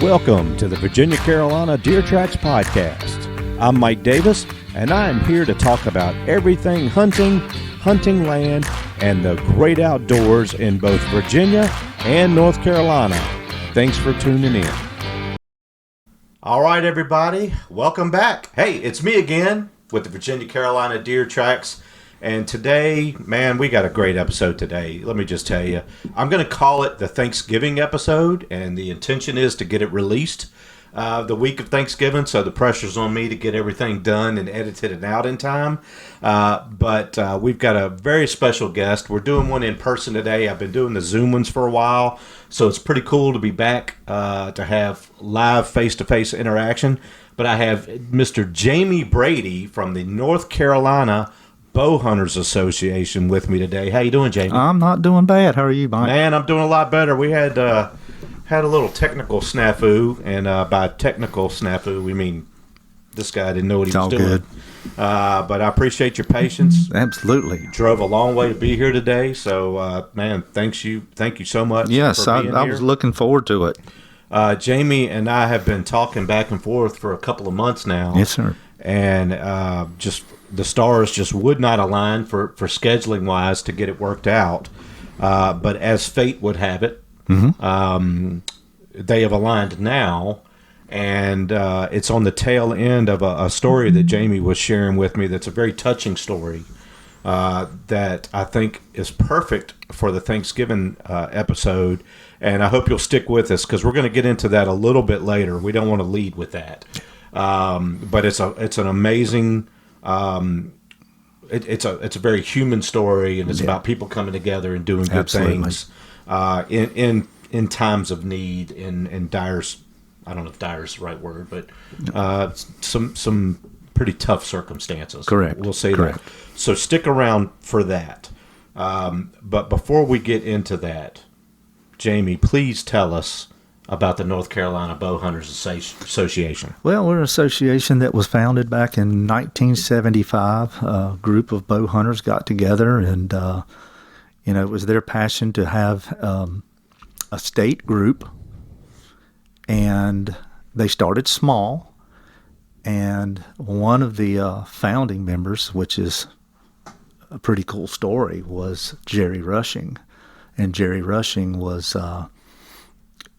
Welcome to the Virginia Carolina Deer Tracks Podcast. I'm Mike Davis, and I am here to talk about everything hunting, hunting land, and the great outdoors in both Virginia and North Carolina. Thanks for tuning in. All right, everybody, welcome back. Hey, it's me again with the Virginia Carolina Deer Tracks. And today, man, we got a great episode today. Let me just tell you, I'm going to call it the Thanksgiving episode, and the intention is to get it released the week of Thanksgiving, so the pressure's on me to get everything done and edited and out in time. But we've got a very special guest. We're doing one in person today. I've been doing the Zoom ones for a while, so it's pretty cool to be back to have live face-to-face interaction. But I have Mr. Jamie Brady from the North Carolina Bowhunters Association with me today. How you doing, Jamie? I'm not doing bad. How are you, Mike? Man, I'm doing a lot better. We had a little technical snafu, and by technical snafu, we mean this guy didn't know what he was doing. Good. But I appreciate your patience. Absolutely. You drove a long way to be here today, so man, thank you so much. Yes, I was looking forward to it. Jamie and I have been talking back and forth for a couple of months now. Yes, sir. And just the stars just would not align for scheduling wise to get it worked out. But as fate would have it, they have aligned now, and it's on the tail end of a story that Jamie was sharing with me. That's a very touching story that I think is perfect for the Thanksgiving episode. And I hope you'll stick with us because we're going to get into that a little bit later. We don't want to lead with that. But it's an amazing, it's a very human story, and it's about people coming together and doing good things in times of need, in dire's, I don't know if dire's the right word, but some pretty tough circumstances. Correct. We'll say that. So stick around for that. But before we get into that, Jamie, please tell us about the North Carolina Bowhunters Association. Well, we're an association that was founded back in 1975. A group of bow hunters got together, and it was their passion to have a state group, and they started small. And one of the founding members, which is a pretty cool story, was Jerry Rushing. And Jerry Rushing was,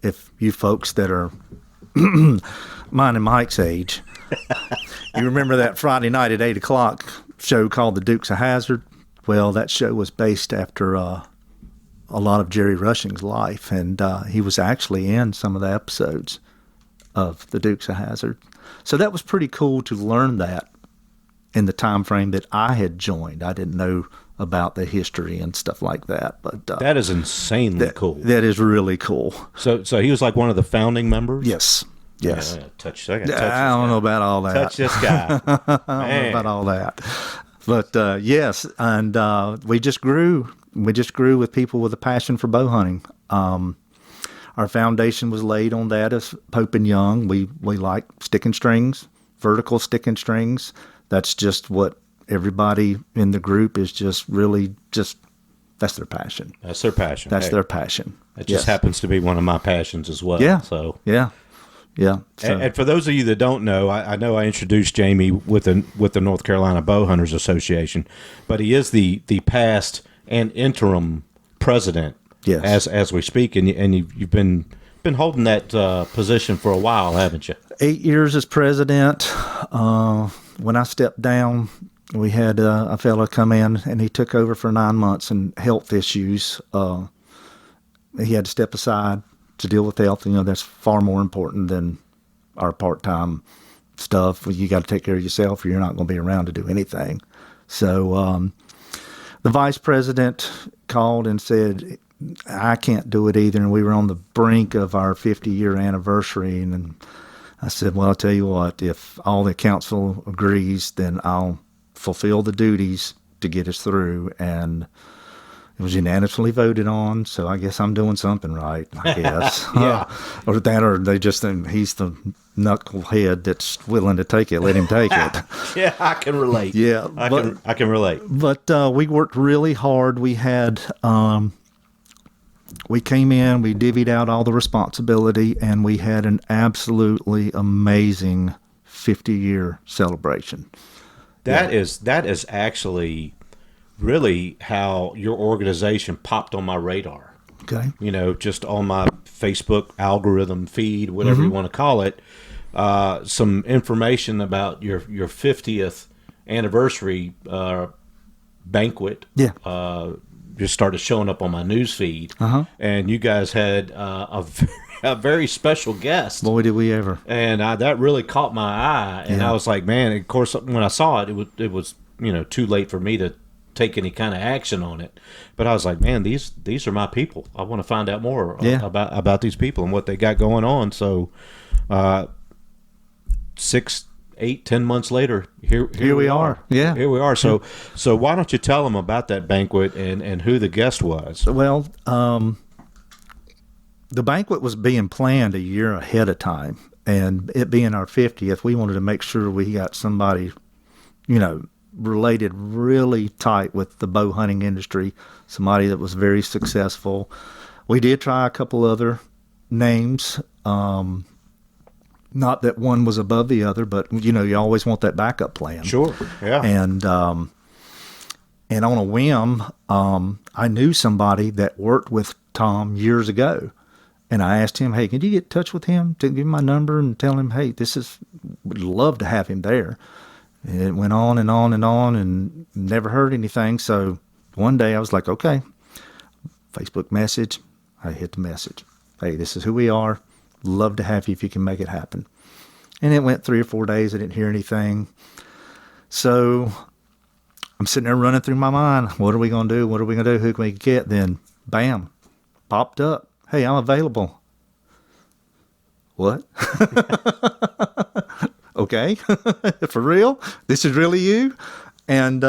if you folks that are mine and Mike's age, you remember that Friday night at 8 o'clock show called The Dukes of Hazzard? Well, that show was based after a lot of Jerry Rushing's life, and he was actually in some of the episodes of The Dukes of Hazzard. So that was pretty cool to learn that in the time frame that I had joined. I didn't know about the history and stuff like that, but that is insanely cool. That is really cool. So he was like one of the founding members. Yes. I don't know about all that. Touch this guy. I don't know about all that. But yes, and we just grew. We just grew with people with a passion for bow hunting. Our foundation was laid on that as Pope and Young. We like sticking strings, vertical sticking strings. That's just what everybody in the group is just really just, that's their passion. That's their passion. That's their passion. It just happens to be one of my passions as well. Yeah. So yeah. So. And for those of you that don't know, I know I introduced Jamie with the North Carolina Bowhunters Association, but he is the past and interim president. Yes. As we speak, and you've been holding that position for a while, haven't you? 8 years as president. When I stepped down, we had a fellow come in, and he took over for 9 months, and health issues. He had to step aside to deal with health. That's far more important than our part-time stuff. You got to take care of yourself, or you're not going to be around to do anything. So the vice president called and said, I can't do it either. And we were on the brink of our 50-year anniversary. And I said, well, I'll tell you what, if all the council agrees, then I'll fulfill the duties to get us through. And it was unanimously voted on, so I guess I'm doing something right, I guess. Yeah. Or they just think he's the knucklehead that's willing to take it. Let him take it. Yeah, I can relate. Yeah. I can relate. But we worked really hard. We had we came in, we divvied out all the responsibility, and we had an absolutely amazing 50-year celebration. That is actually really how your organization popped on my radar. Okay. Just on my Facebook algorithm feed, whatever you want to call it, some information about your 50th anniversary banquet. Yeah. Just started showing up on my news feed, and you guys had a very special guest. Boy, did we ever! And that really caught my eye, and I was like, man. Of course, when I saw it, it was too late for me to take any kind of action on it. But I was like, man, these are my people. I want to find out more about these people and what they got going on. So, 6, 8, 10 months later, here we are. Yeah, here we are. So why don't you tell them about that banquet and who the guest was? Well, the banquet was being planned a year ahead of time, and it being our 50th, we wanted to make sure we got somebody, related really tight with the bow hunting industry, somebody that was very successful. We did try a couple other names. Not that one was above the other, but you always want that backup plan. Sure, yeah. And on a whim, I knew somebody that worked with Tom years ago, and I asked him, "Hey, can you get in touch with him to give him my number and tell him, hey, would love to have him there." And it went on and on and on, and never heard anything. So one day I was like, okay, Facebook message. I hit the message. Hey, this is who we are. Love to have you if you can make it happen. And it went 3 or 4 days. I didn't hear anything. So I'm sitting there running through my mind. What are we going to do? What are we going to do? Who can we get? Then, bam, popped up. Hey, I'm available. What? Okay. For real? This is really you? And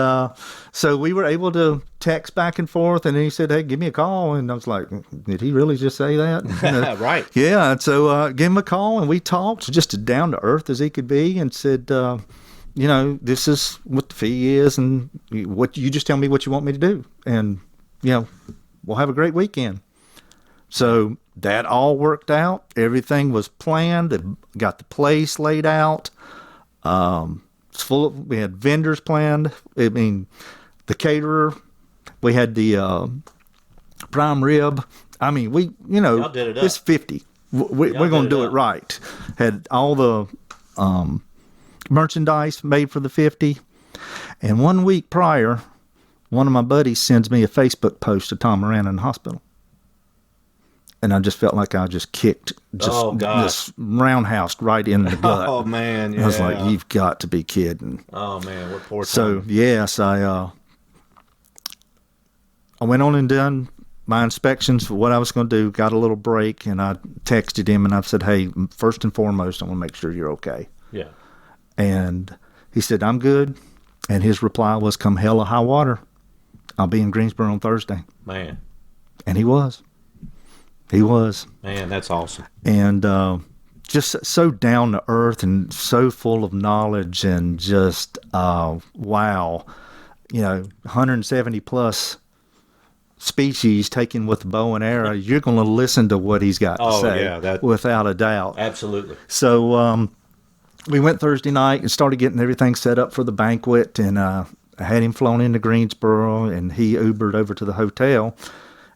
so we were able to text back and forth, and then he said, hey, give me a call. And I was like, did he really just say that? Right. Yeah. And so gave him a call, and we talked just as down to earth as he could be, and said, this is what the fee is, and what you just tell me what you want me to do. And, we'll have a great weekend. So that all worked out. Everything was planned. Got the place laid out. It's full of, we had vendors planned. I mean, the caterer, we had the prime rib. I mean, Y'all did it up. It's 50. We're going to do it right. Had all the merchandise made for the 50. And 1 week prior, one of my buddies sends me a Facebook post of Tom Miranda in the hospital. And I just felt like I just kicked this roundhouse right in the gut. Oh, man. Yeah. I was like, you've got to be kidding. Oh, man. What poor time. So, yes, I went on and done my inspections for what I was going to do, got a little break, and I texted him, and I said, hey, first and foremost, I want to make sure you're okay. Yeah. And he said, I'm good. And his reply was, come hell or high water, I'll be in Greensboro on Thursday. Man. And he was. He was. Man, that's awesome. And just so down to earth and so full of knowledge and just, wow. 170 plus species taken with the bow and arrow. You're going to listen to what he's got to say without a doubt. Absolutely. So we went Thursday night and started getting everything set up for the banquet. And I had him flown into Greensboro, and he Ubered over to the hotel.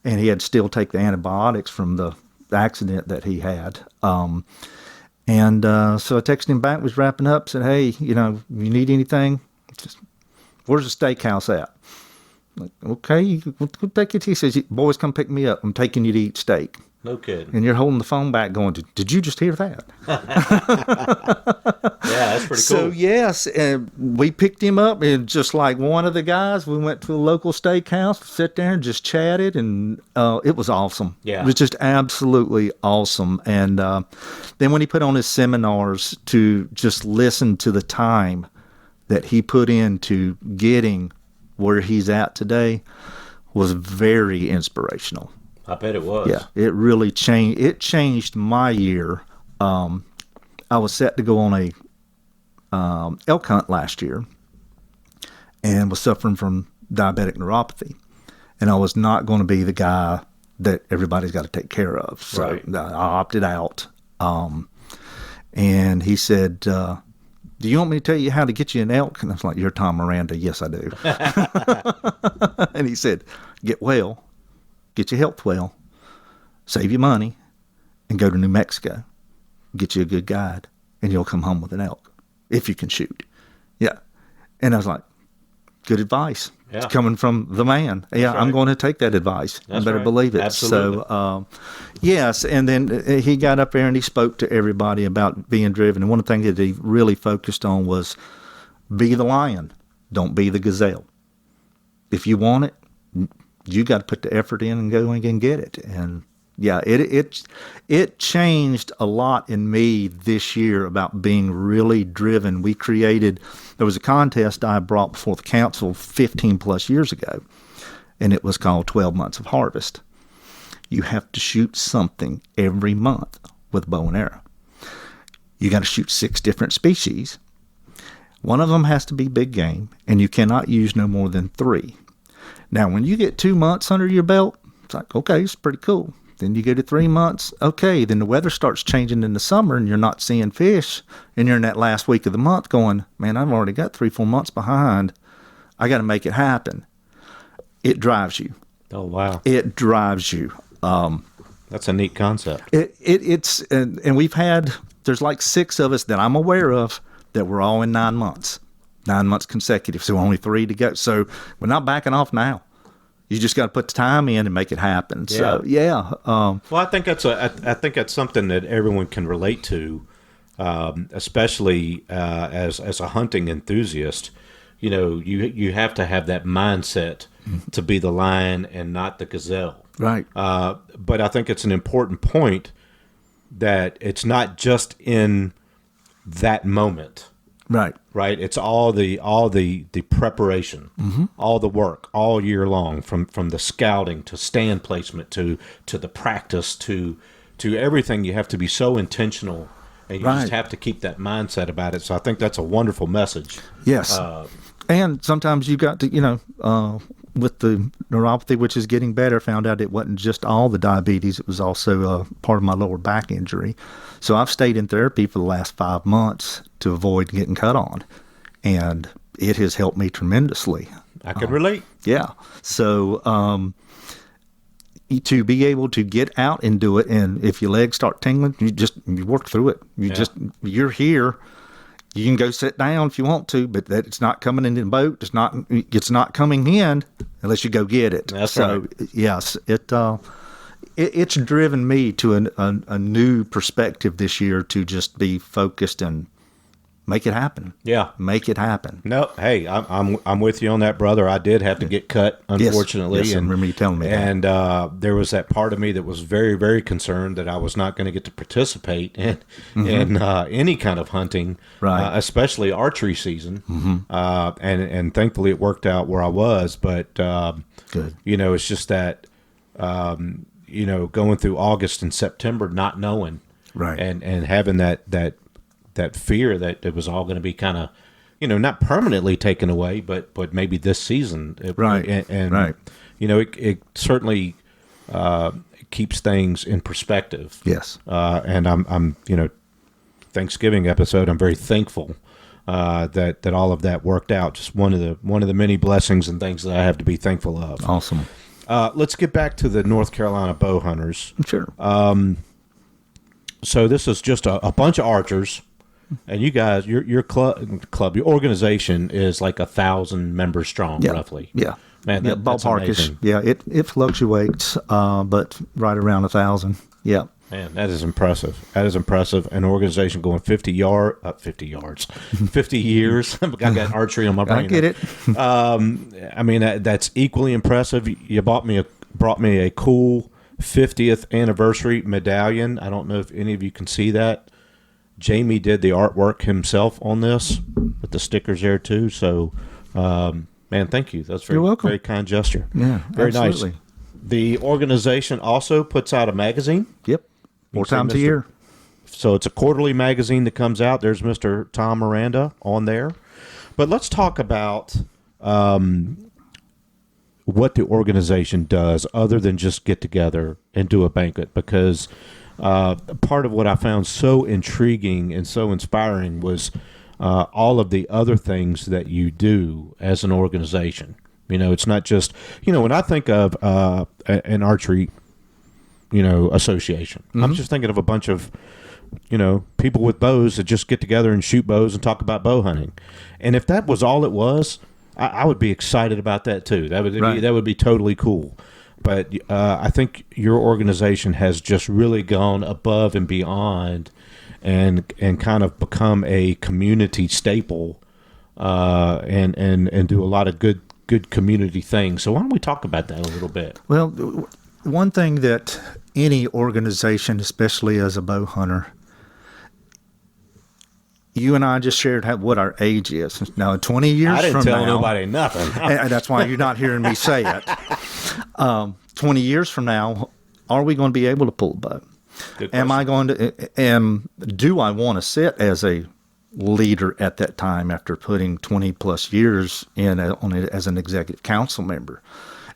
And he had to still take the antibiotics from the accident that he had. So I texted him back, was wrapping up, said, hey, you need anything? Where's the steakhouse at? Like, okay, we'll take it. He says, boys, come pick me up. I'm taking you to eat steak. No kidding. And you're holding the phone back going, did you just hear that? Yeah, that's pretty cool. So, yes, we picked him up, and just like one of the guys, we went to a local steakhouse, sat there and just chatted, and it was awesome. Yeah. It was just absolutely awesome. And then when he put on his seminars to just listen to the time that he put into getting where he's at today was very inspirational. I bet it was. Yeah, it really changed. It changed my year. I was set to go on a elk hunt last year and was suffering from diabetic neuropathy. And I was not going to be the guy that everybody's got to take care of. So Right. I opted out. And he said, do you want me to tell you how to get you an elk? And I was like, you're Tom Miranda. Yes, I do. And he said, get well, get your health well, save your money, and go to New Mexico. Get you a good guide, and you'll come home with an elk, if you can shoot. Yeah. And I was like, good advice. Yeah. It's coming from the man. Yeah, right. I'm going to take that advice. That's You better right. believe it. Absolutely. So, yes, and then he got up there and he spoke to everybody about being driven. And one of the things that he really focused on was be the lion, don't be the gazelle. If you want it, you got to put the effort in and go and get it. And yeah, it changed a lot in me this year about being really driven. There was a contest I brought before the council 15 plus years ago, and it was called 12 Months of Harvest. You have to shoot something every month with bow and arrow. You got to shoot 6 different species. One of them has to be big game, and you cannot use no more than 3. Now, when you get 2 months under your belt, it's like, okay, it's pretty cool. Then you go to 3 months. Okay, then the weather starts changing in the summer and you're not seeing fish. And you're in that last week of the month going, man, I've already got 3-4 months behind. I got to make it happen. It drives you. Oh, wow. It drives you. That's a neat concept. And we've had, there's like 6 of us that I'm aware of that were all in 9 months. 9 months consecutive. So only 3 to go. So we're not backing off now. You just got to put the time in and make it happen. Yeah. So yeah. Well, I think that's something that everyone can relate to, especially as a hunting enthusiast. You know, you have to have that mindset to be the lion and not the gazelle. Right. But I think it's an important point that it's not just in that moment. Right. Right. It's all the preparation, all the work all year long, from the scouting to stand placement to the practice to everything. You have to be so intentional, and you just have to keep that mindset about it. So I think that's a wonderful message. Yes. And sometimes you got to, with the neuropathy, which is getting better, found out it wasn't just all the diabetes. It was also part of my lower back injury. So I've stayed in therapy for the last 5 months to avoid getting cut on. And it has helped me tremendously. I can relate. Yeah. So to be able to get out and do it, and if your legs start tingling, you work through it. You're here. You can go sit down if you want to, but that it's not coming in the boat. It's not coming in unless you go get it. That's so, right. Yes, it's driven me to a new perspective this year to just be focused and make it happen. Yeah, make it happen. No, hey, I'm with you on that, brother. I did have to get cut, unfortunately. Yes, I remember you telling me that. And there was that part of me that was very, very concerned that I was not going to get to participate in any kind of hunting, Right. Especially archery season. And thankfully it worked out where I was. But Good. it's just that going through August and September, not knowing, Right. and having that fear that it was all going to be kind of, not permanently taken away, but maybe this season. Right. And Right. it certainly keeps things in perspective. Yes. And I'm Thanksgiving episode, I'm very thankful that all of that worked out. Just one of the many blessings and things that I have to be thankful of. Awesome. Let's get back to the North Carolina Bowhunters. Sure. So this is just a bunch of archers. And you guys, your club, your organization is like 1,000 members strong, roughly. Yeah. Man, that's ballpark-ish. amazing. Yeah, it fluctuates, but right around 1,000. Yeah. Man, that is impressive. That is impressive. An organization going 50 years. 50 years. I got archery on my brain. I get it. I mean, that's equally impressive. You brought me a cool 50th anniversary medallion. I don't know if any of you can see that. Jamie did the artwork himself on this with the stickers there too. So, man, thank you. That's You're welcome. very kind gesture. Yeah, very absolutely. nice. The organization also puts out a magazine. Yep. 4 times a year. So it's a quarterly magazine that comes out. There's Mr. Tom Miranda on there. But let's talk about what the organization does other than just get together and do a banquet, because part of what I found so intriguing and so inspiring was all of the other things that you do as an organization. It's not just, when I think of an archery, association, I'm just thinking of a bunch of, people with bows that just get together and shoot bows and talk about bow hunting. And if that was all it was, I would be excited about that too. That would be totally cool. But I think your organization has just really gone above and beyond, and kind of become a community staple, and do a lot of good community things. So why don't we talk about that a little bit? Well, one thing that any organization, especially as a bow hunter, you and I just shared what our age is. Now, 20 years from now... I didn't tell nobody nothing. And that's why you're not hearing me say it. 20 years from now, are we going to be able to pull a bow? Am I going to... do I want to sit as a leader at that time after putting 20 plus years in on it as an executive council member?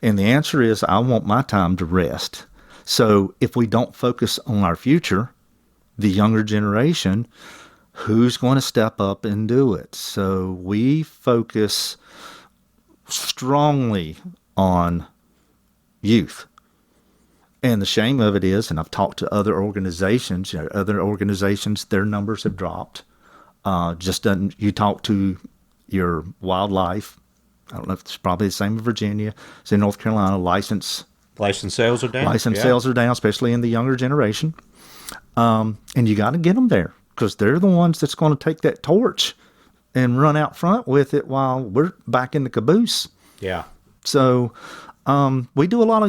And the answer is, I want my time to rest. So if we don't focus on our future, the younger generation, who's going to step up and do it? So we focus strongly on youth. And the shame of it is, and I've talked to other organizations, their numbers have dropped. You talk to your wildlife, I don't know if it's probably the same in Virginia. It's in North Carolina, license sales are down. Sales are down, especially in the younger generation. And you got to get them there, because they're the ones that's going to take that torch and run out front with it while we're back in the caboose. Yeah. So we do a lot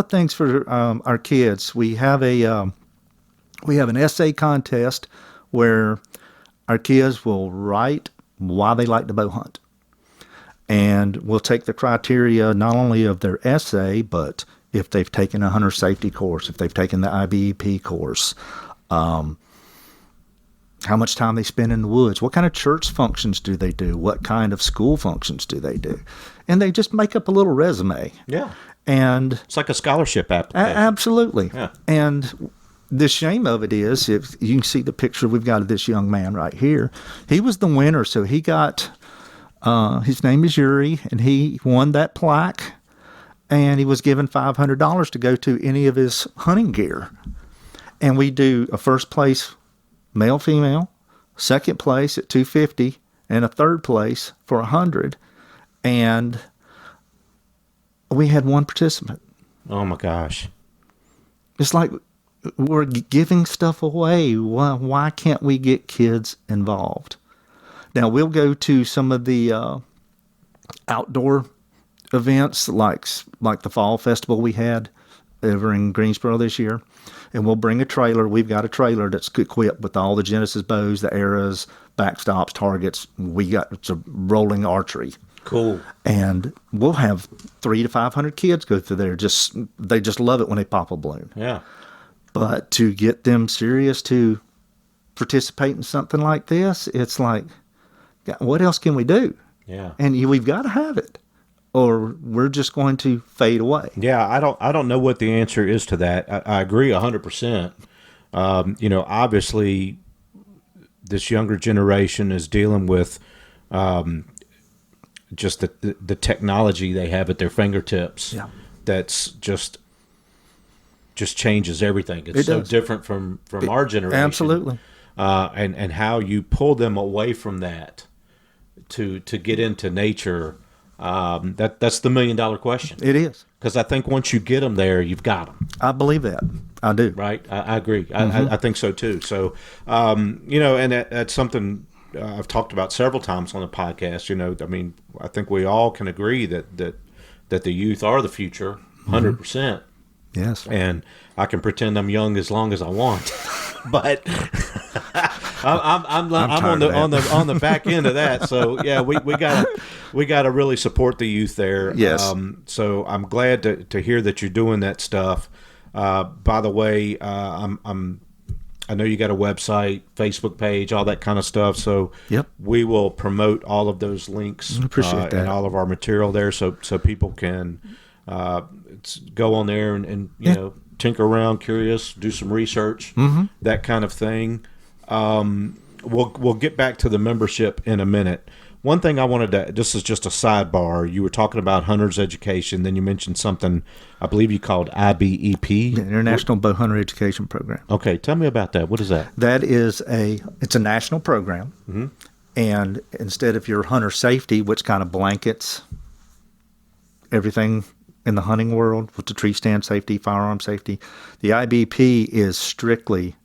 of things for our kids. We have an essay contest where our kids will write why they like to bow hunt. And we'll take the criteria not only of their essay, but if they've taken a hunter safety course, if they've taken the IBEP course, how much time they spend in the woods, what kind of church functions do they do, what kind of school functions do they do. And they just make up a little resume. Yeah. And it's like a scholarship application. Absolutely. Yeah. And the shame of it is, if you can see the picture we've got of this young man right here, he was the winner. So he got... his name is Yuri, and he won that plaque, and he was given $500 to go to any of his hunting gear. And we do a first place male, female, second place at $250, and a third place for $100. And we had one participant. Oh my gosh. It's like we're giving stuff away. Why can't we get kids involved? Now, we'll go to some of the outdoor events, like the fall festival we had over in Greensboro this year, and we'll bring a trailer. We've got a trailer that's equipped with all the Genesis bows, the arrows, backstops, targets. It's a rolling archery. Cool. And we'll have 300 to 500 kids go through there. They just love it when they pop a balloon. Yeah. But to get them serious to participate in something like this, it's like, what else can we do? Yeah. And we've got to have it, or we're just going to fade away. Yeah, I don't know what the answer is to that. I agree 100%. Obviously, this younger generation is dealing with just the technology they have at their fingertips. Yeah. That's just changes everything. It's so different from our generation. Absolutely. And how you pull them away from that to get into nature, that's the $1 million question. It is. Because I think once you get them there, you've got them. I believe that. I do. Right? I agree. I think so too. So, and that's something I've talked about several times on the podcast. I think we all can agree that the youth are the future, 100%. Yes. And I can pretend I'm young as long as I want, but I'm on the back end of that. So yeah, we gotta really support the youth there. Yes. So I'm glad to hear that you're doing that stuff. By the way, I know you got a website, Facebook page, all that kind of stuff. So yep. We will promote all of those links. Appreciate that. And all of our material there, so people can go on there and tinker around, curious, do some research, that kind of thing. We'll get back to the membership in a minute. One thing I wanted to, this is just a sidebar. You were talking about hunter's education. Then you mentioned something, I believe you called IBEP. The International Bowhunter Education Program. Okay. Tell me about that. What is that? That is it's a national program. And instead of your hunter safety, which kind of blankets everything in the hunting world with the tree stand safety, firearm safety, the IBP is strictly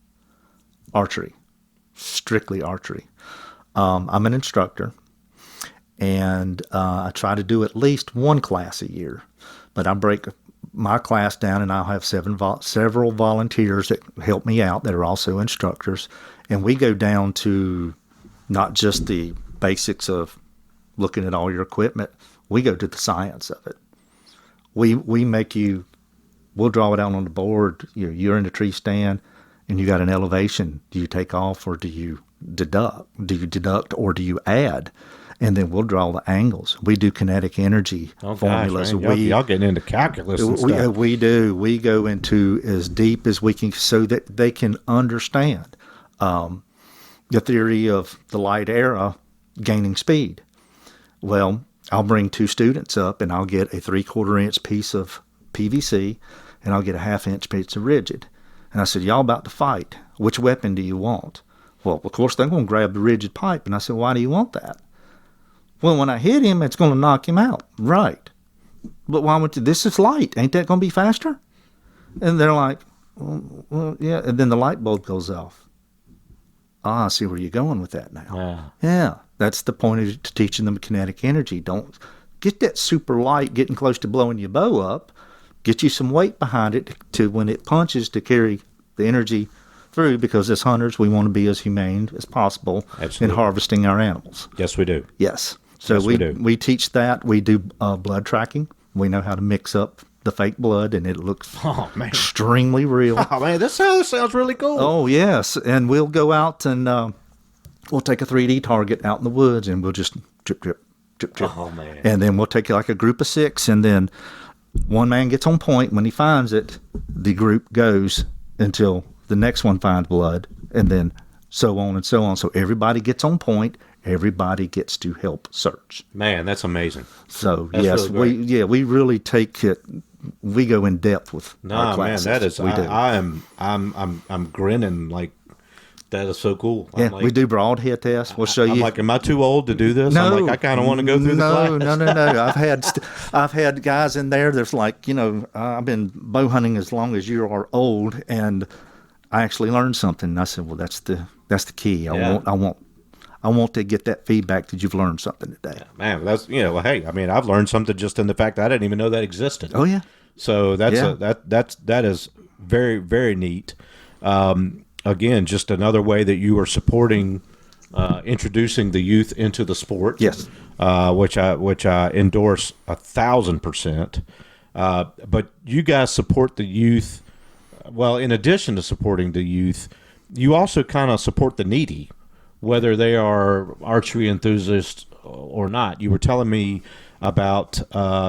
archery. Strictly archery. I'm an instructor. And I try to do at least one class a year, but I break my class down, and I'll have several volunteers that help me out that are also instructors, and we go down to not just the basics of looking at all your equipment. We go to the science of it. We make you. We'll draw it out on the board. You're in the tree stand, and you got an elevation. Do you take off or do you deduct? Do you deduct or do you add? And then we'll draw the angles. We do kinetic energy formulas. Gosh, y'all getting into calculus and stuff. We do. We go into as deep as we can so that they can understand the theory of the light era gaining speed. Well, I'll bring two students up, and I'll get a 3/4 inch piece of PVC, and I'll get a 1/2 inch piece of rigid. And I said, y'all about to fight. Which weapon do you want? Well, of course, they're going to grab the rigid pipe. And I said, why do you want that? Well, when I hit him, it's going to knock him out. Right. But why would you? This is light. Ain't that going to be faster? And they're like, well, yeah. And then the light bulb goes off. I see where you're going with that now. Yeah. That's the point of teaching them kinetic energy. Don't get that super light getting close to blowing your bow up. Get you some weight behind it to when it punches to carry the energy through, because as hunters, we want to be as humane as possible in harvesting our animals. Yes, we do. Yes. So yes, we teach that. We do blood tracking. We know how to mix up the fake blood, and it looks extremely real. Oh, man, this sounds really cool. Oh, yes. And we'll go out and we'll take a 3D target out in the woods, and we'll just drip, drip, drip, drip. Oh, man. And then we'll take like a group of 6, and then one man gets on point. When he finds it, the group goes until the next one finds blood, and then so on and so on. So everybody gets on point. Everybody gets to help search. Man, that's amazing. So that's yes, really we really take it. We go in depth with our classes. Man, that is. We do. I'm grinning like that is so cool. Yeah, we do broadhead tests. We'll show you. I'm like, am I too old to do this? No, I'm like, I kind of want to go through the class. No. I've had guys in there that's like, I've been bow hunting as long as you are old, and I actually learned something. And I said, well, that's the key. I want to get that feedback that you've learned something today. Yeah, man, that's hey, I mean, I've learned something just in the fact that I didn't even know that existed. Oh yeah. So that is very, very neat. Again, just another way that you are supporting, introducing the youth into the sport. Yes. Which I endorse 1,000%. But you guys support the youth. Well, in addition to supporting the youth, you also kind of support the needy, whether they are archery enthusiasts or not. You were telling me about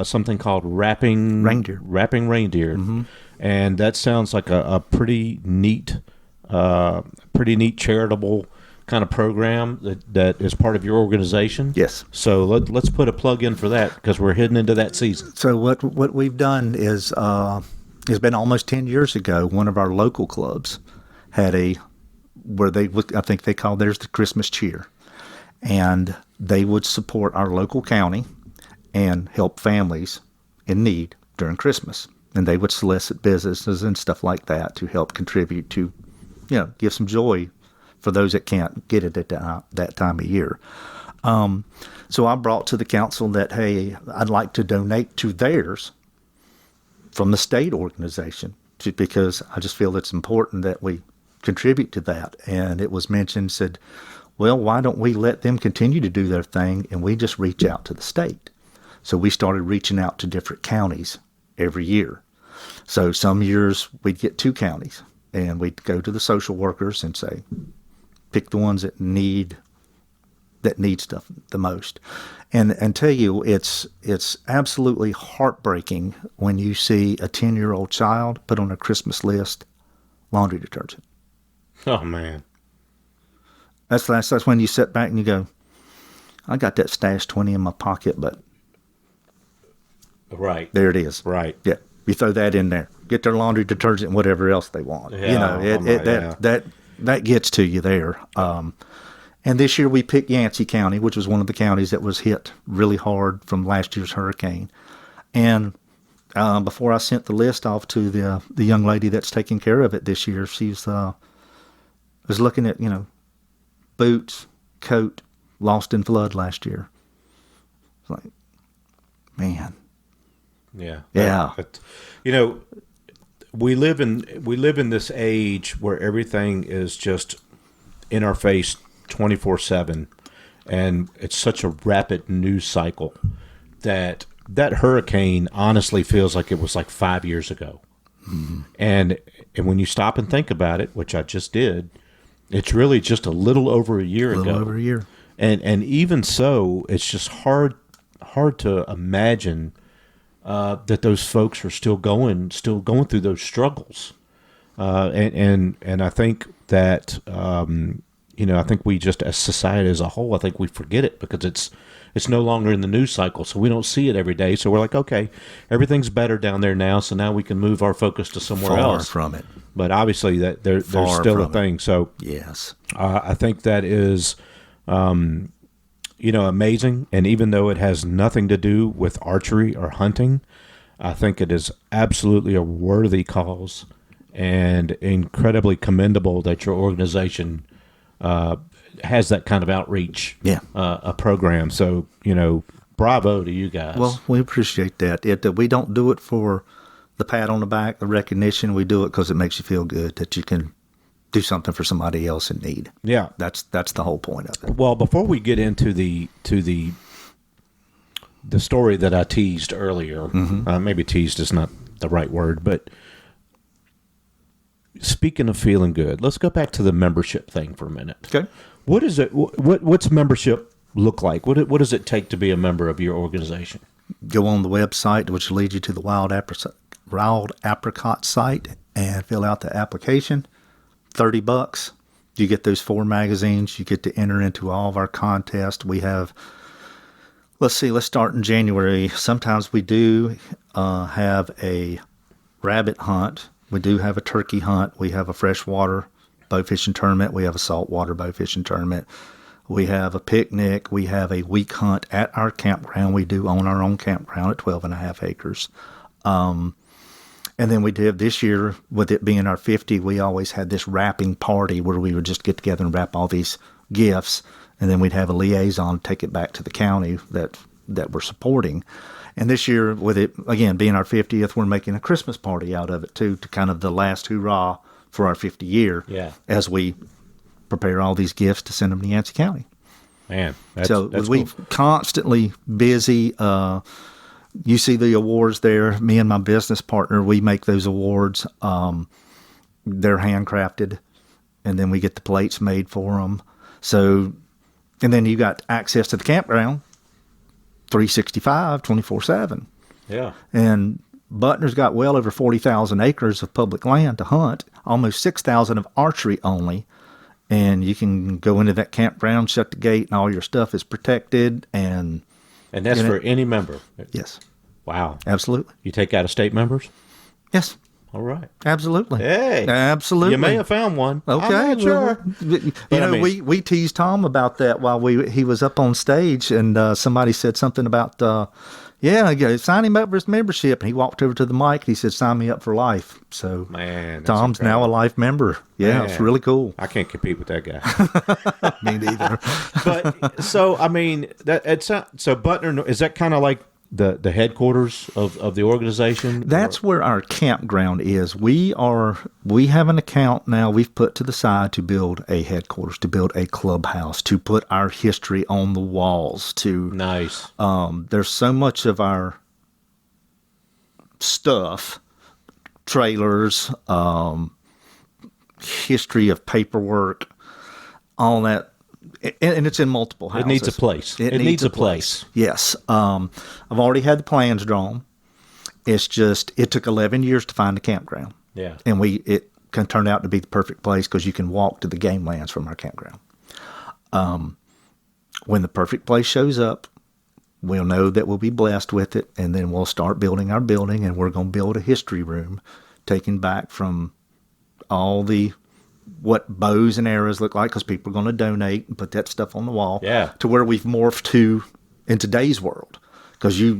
something called wrapping reindeer, mm-hmm. And that sounds like a pretty neat charitable kind of program that is part of your organization. Yes. So let's put a plug in for that, because we're heading into that season. So what we've done is it's been almost 10 years ago. One of our local clubs had I think they called theirs the Christmas Cheer, and they would support our local county and help families in need during Christmas, and they would solicit businesses and stuff like that to help contribute to, give some joy for those that can't get it at that time of year. So I brought to the council that, hey, I'd like to donate to theirs from the state organization, because I just feel it's important that we contribute to that. And it was mentioned, said, well, why don't we let them continue to do their thing and we just reach out to the state? So we started reaching out to different counties every year. So some years we'd get 2 counties, and we'd go to the social workers and say, pick the ones that that need stuff the most. And tell you, it's absolutely heartbreaking when you see a 10-year-old child put on a Christmas list laundry detergent. Oh, man. That's when you sit back and you go, I got that stash 20 in my pocket, but right there it is. Right. Yeah. You throw that in there. Get their laundry detergent and whatever else they want. Yeah, that gets to you there. And this year we picked Yancey County, which was one of the counties that was hit really hard from last year's hurricane. And before I sent the list off to the young lady that's taking care of it this year, she was looking at, boots, coat, lost in flood last year. It's like, man. Yeah. Yeah. We live in this age where everything is just in our face 24/7, and it's such a rapid news cycle that hurricane honestly feels like it was like 5 years ago. Mm-hmm. And when you stop and think about it, which I just did, it's really just a little over a year ago. Over a year. And even so, it's just hard to imagine that those folks are still going through those struggles. And I think that I think we just, as society as a whole, I think we forget it because it's no longer in the news cycle, so we don't see it every day. So we're like, okay, everything's better down there now, so now we can move our focus to somewhere else. Far from it. But obviously, there's still a thing. So yes, I think that is, amazing. And even though it has nothing to do with archery or hunting, I think it is absolutely a worthy cause and incredibly commendable that your organization has that kind of outreach, a program. So, bravo to you guys. Well, we appreciate that. We don't do it for the pat on the back, the recognition. We do it because it makes you feel good that you can do something for somebody else in need. Yeah, that's the whole point of it. Well, before we get into the story that I teased earlier, maybe teased is not the right word, but speaking of feeling good, let's go back to the membership thing for a minute. Okay. What is it? What's membership look like? What does it take to be a member of your organization? Go on the website, which will lead you to the Wild Apricot site, and fill out the application. $30. You get those 4 magazines. You get to enter into all of our contests. We have, let's start in January. Sometimes we do have a rabbit hunt. We do have a turkey hunt. We have a freshwater bow fishing tournament. We have a saltwater bow fishing tournament. We have a picnic. We have a week hunt at our campground. We do own our own campground at 12.5 acres. And then we did this year, with it being our 50, we always had this wrapping party where we would just get together and wrap all these gifts. And then we'd have a liaison take it back to the county that we're supporting. And this year, with it, again, being our 50th, we're making a Christmas party out of it, too, to kind of the last hurrah for our 50 year as we prepare all these gifts to send them to Yancey County. Man, that's we're cool. Constantly busy. You see the awards there. Me and my business partner, we make those awards. They're handcrafted, and then we get the plates made for them. So, and then you got access to the campground 365, 24/7. Yeah. And Butner's got well over 40,000 acres of public land to hunt, almost 6,000 of archery only. And you can go into that campground, shut the gate, and all your stuff is protected. And that's for any member? Yes. Wow. Absolutely. You take out-of-state members? Yes. All right. Absolutely. Hey. Absolutely. You may have found one. Okay. I'm not sure. We teased Tom about that while he was up on stage, and somebody said something about, sign him up for his membership. And he walked over to the mic and he said, sign me up for life. So man, Tom's now a life member. Yeah, it's really cool. I can't compete with that guy. Me neither. But so, I mean, so Butner, is that kind of like the headquarters of the organization? That's where our campground is. We have an account now we've put to the side to build a headquarters, to build a clubhouse, to put our history on the walls. Nice. There's so much of our stuff, trailers, history of paperwork, all that and it's in multiple houses. It needs a place. It needs a place. Yes. I've already had the plans drawn. It's just, it took 11 years to find a campground. Yeah. And it can turn out to be the perfect place because you can walk to the game lands from our campground. When the perfect place shows up, we'll know that we'll be blessed with it, and then we'll start building our building, and we're going to build a history room taken back from all what bows and arrows look like, because people are going to donate and put that stuff on the wall. Yeah. To where we've morphed to in today's world. Because I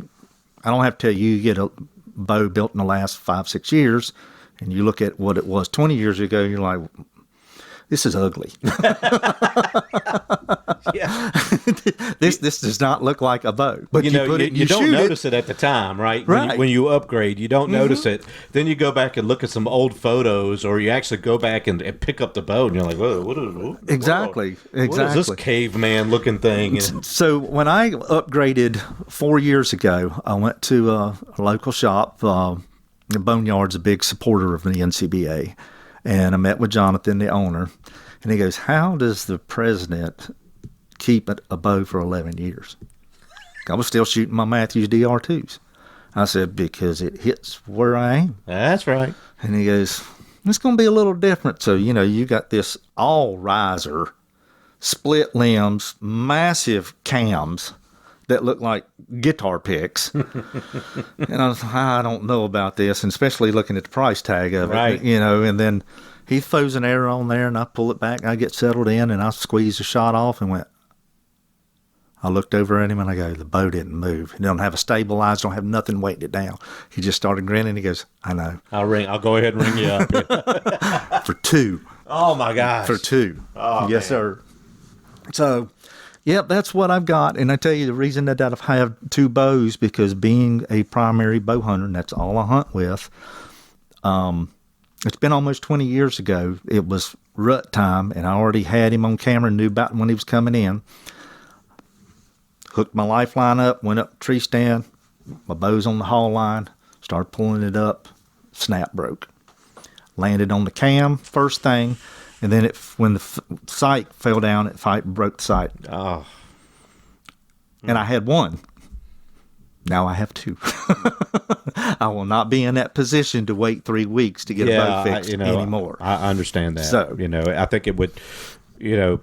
don't have to tell you, you get a bow built in the last 5-6 years, and you look at what it was 20 years ago, you're like, this is ugly. Yeah. This does not look like a bow. But you don't notice it at the time, right? Right. When you upgrade, you don't notice it. Then you go back and look at some old photos, or you actually go back and pick up the bow, and you're like, whoa, what Exactly. What is this caveman looking thing? So when I upgraded 4 years ago, I went to a local shop. The Boneyard's a big supporter of the NCBA. And I met with Jonathan, the owner, and he goes, how does the president keep a bow for 11 years? I was still shooting my Matthews DR2s. I said, because it hits where I aim. That's right. And he goes, it's going to be a little different. So, you got this all riser, split limbs, massive cams that look like guitar picks. And I don't know about this, and especially looking at the price tag of it, and then he throws an arrow on there, and I pull it back, and I get settled in, and I squeeze the shot off and I looked over at him, and I go, the bow didn't move. It don't have a stabilizer, don't have nothing weighting it down. He just started grinning. He goes, I know. I'll go ahead and ring you up. For two. Oh, my gosh. For two. Oh, yes, man. sir. So, yep, that's what I've got. And I tell you, the reason that I have two bows, because being a primary bow hunter, and that's all I hunt with, it's been almost 20 years ago. It was rut time, and I already had him on camera, knew about when he was coming in. Hooked my lifeline up, went up tree stand, my bow's on the haul line, started pulling it up, snap broke. Landed on the cam, first thing, and then when the sight fell down, it broke the sight. Oh. And I had one. Now I have two. I will not be in that position to wait 3 weeks to get a bow fixed anymore. I understand that. So, I think it would,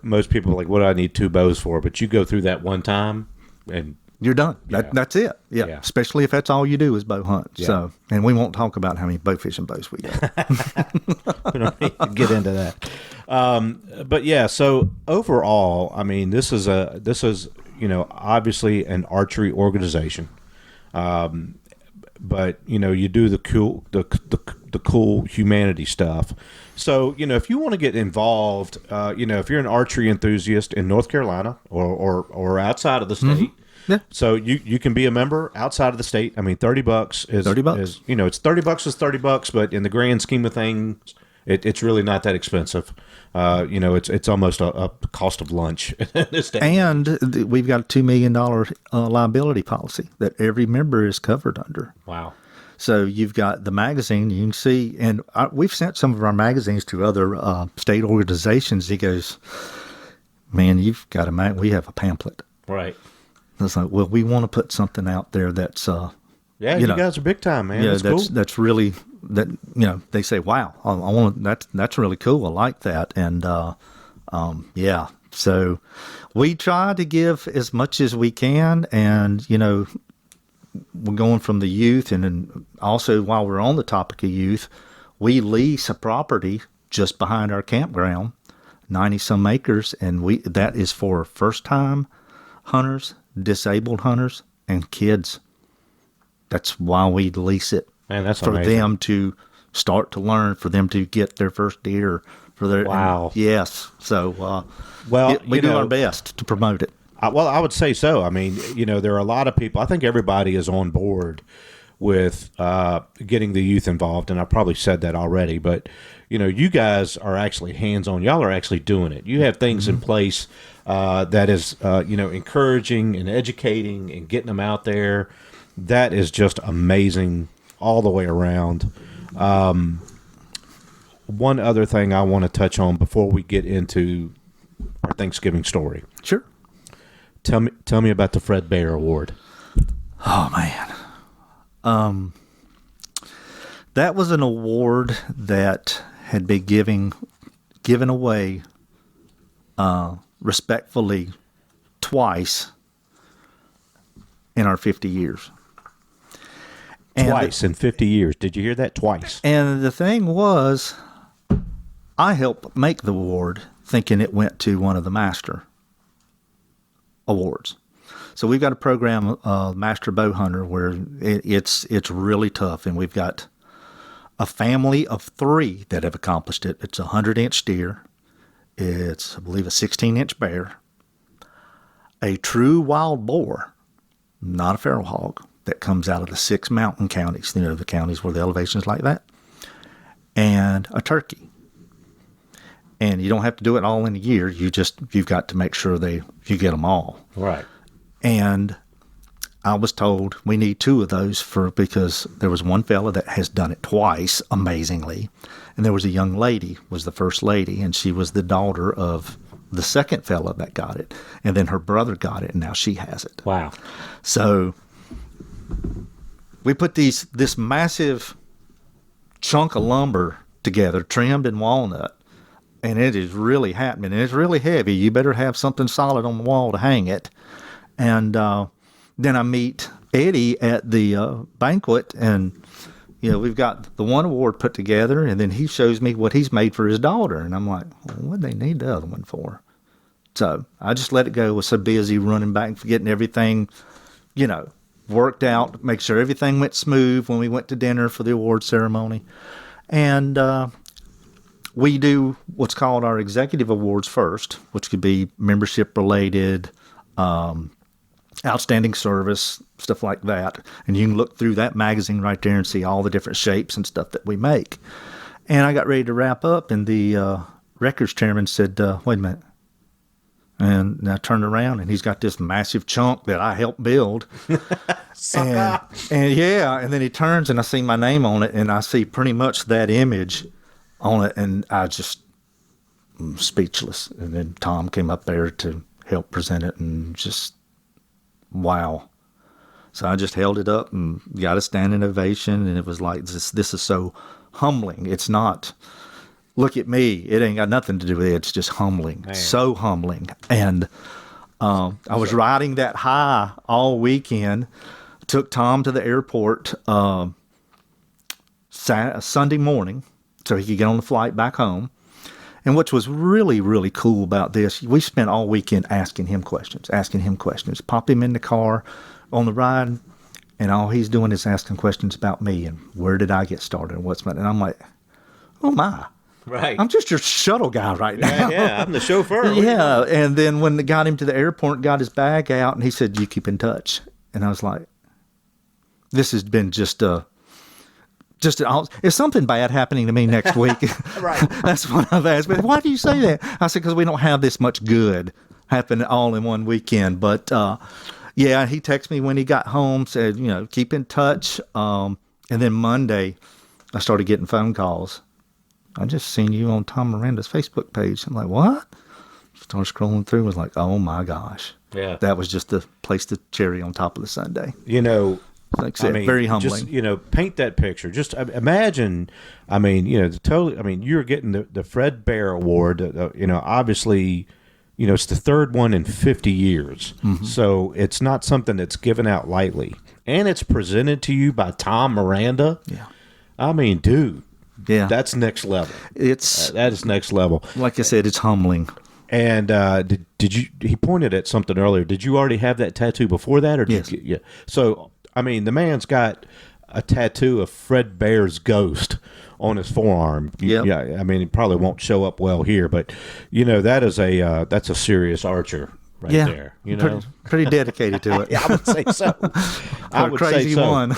most people are like, what do I need two bows for? But you go through that one time and you're done. Yeah. That's it. Yeah. Especially if that's all you do is bow hunt. Yeah. So, and we won't talk about how many bow fishing bows we got. We don't need to get into that. But yeah, so overall, I mean, this is obviously an archery organization. But you do the cool humanity stuff. So if you want to get involved, if you're an archery enthusiast in North Carolina or outside of the state, Yeah. So you can be a member outside of the state. I mean, $30 is $30. It's $30 is $30, but in the grand scheme of things, it's really not that expensive. It's almost a cost of lunch in this day. And we've got a $2 million liability policy that every member is covered under. Wow. So you've got the magazine, you can see, and we've sent some of our magazines to other state organizations. He goes, man, you've got we have a pamphlet. Right. It's like, well, we want to put something out there that's, you guys are big time, man. Yeah, cool. That's really, they say, wow, I want that's really cool. I like that. And, so we try to give as much as we can. And, we're going from the youth. And then also while we're on the topic of youth, we lease a property just behind our campground, 90 some acres. And that is for first time hunters, disabled hunters, and kids. That's why we lease it. Man, that's for amazing. them to start to learn, for them to get their first deer. Wow. Yes. So, we do our best to promote it. I would say so. I mean, there are a lot of people. I think everybody is on board with getting the youth involved, and I probably said that already. But you guys are actually hands-on. Y'all are actually doing it. You have things in place that is, encouraging and educating and getting them out there. That is just amazing all the way around. One other thing I want to touch on before we get into our Thanksgiving story. Sure. Tell me about the Fred Bear Award. Oh man. That was an award that had been given away respectfully twice in our 50 years. Twice in 50 years. Did you hear that? Twice. And the thing was, I helped make the award thinking it went to one of the master awards. So we've got a program, Master Bowhunter, where it's really tough, and we've got a family of 3 that have accomplished it. It's a 100-inch deer. It's, I believe, a 16-inch bear, a true wild boar, not a feral hog, that comes out of the 6 mountain counties, the counties where the elevation is like that, and a turkey. And you don't have to do it all in a year. You've got to make sure you get them all. Right. And I was told we need 2 of those because there was one fella that has done it twice, amazingly. And there was a young lady, was the first lady, and she was the daughter of the second fella that got it. And then her brother got it, and now she has it. Wow. So we put this massive chunk of lumber together, trimmed in walnut, and it is really happening. And it's really heavy. You better have something solid on the wall to hang it. And then I meet Eddie at the banquet, and we've got the one award put together, and then he shows me what he's made for his daughter, and I'm like, well, what do they need the other one for? So I just let it go. I was so busy running back, getting everything, worked out, make sure everything went smooth when we went to dinner for the award ceremony. And we do what's called our executive awards first, which could be membership related, outstanding service, stuff like that. And you can look through that magazine right there and see all the different shapes and stuff that we make. And I got ready to wrap up, and the records chairman said, wait a minute. And I turned around, and he's got this massive chunk that I helped build. and then he turns, and I see my name on it, and I see pretty much that image on it, and I just speechless. And then Tom came up there to help present it, and just wow. So I just held it up and got a standing ovation, and it was like, this is so humbling. It's not, look at me, it ain't got nothing to do with it. It's just humbling. Man. So humbling. And I was riding that high all weekend. Took Tom to the airport Sunday morning so he could get on the flight back home. And what was really, really cool about this, we spent all weekend asking him questions. Pop him in the car on the ride, and all he's doing is asking questions about me and where did I get started and I'm like, oh my. Right. I'm just your shuttle guy right now. Yeah, I'm the chauffeur. Yeah, and then when they got him to the airport, got his bag out, and he said, you keep in touch. And I was like, this has been is something bad happening to me next week? Right. That's what I've asked. But why do you say that? I said, because we don't have this much good happening all in one weekend. But he texted me when he got home, said, keep in touch. And then Monday, I started getting phone calls. I just seen you on Tom Miranda's Facebook page. I'm like, what? Started scrolling through, was like, oh my gosh. Yeah. That was just the cherry on top of the sundae. Like I said, very humbling. Just, paint that picture. Just imagine, you're getting the Fred Bear Award, obviously, it's the third one in 50 years. Mm-hmm. So it's not something that's given out lightly. And it's presented to you by Tom Miranda. Yeah. I mean, dude. Yeah. That's next level. That is next level. Like I said, it's humbling. And did you, he pointed at something earlier. Did you already have that tattoo before that? Or yes. Yeah. So, the man's got a tattoo of Fred Bear's ghost on his forearm. Yep. Yeah. It probably won't show up well here, but that's a serious archer right there. Pretty dedicated to it. Yeah, I would say so. I would say so. One.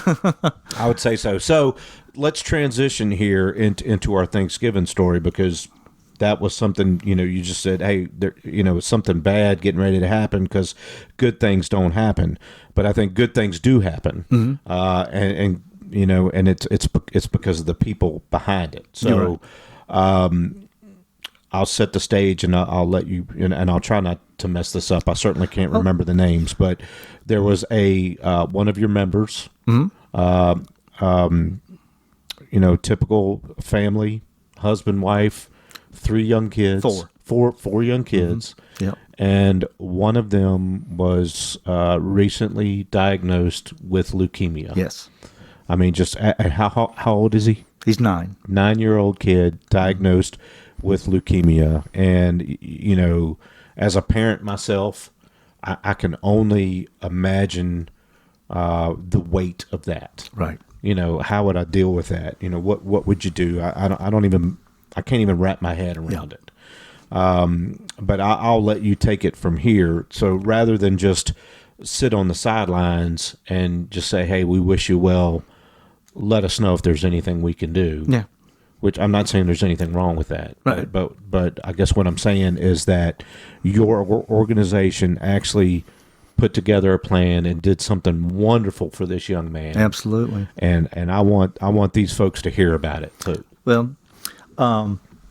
I would say so. So let's transition here into our Thanksgiving story, because that was something, you just said, hey, it's something bad getting ready to happen, because good things don't happen. But I think good things do happen. Mm-hmm. And it's because of the people behind it. So, right. I'll set the stage, and I'll let you, and I'll try not to mess this up. I certainly can't remember the names, but there was a one of your members, typical family, husband, wife, 3 young kids, four young kids. Yep. And one of them was recently diagnosed with leukemia. Yes. I mean, just how old is he? He's 9. 9-year-old kid diagnosed with leukemia. And, as a parent myself, I can only imagine the weight of that. Right. How would I deal with that? What would you do? I can't even wrap my head around it. But I'll let you take it from here. So rather than just sit on the sidelines and just say, hey, we wish you well, let us know if there's anything we can do. Yeah. Which I'm not saying there's anything wrong with that. Right. But I guess what I'm saying is that your organization actually put together a plan and did something wonderful for this young man. Absolutely. And I want these folks to hear about it too. Well,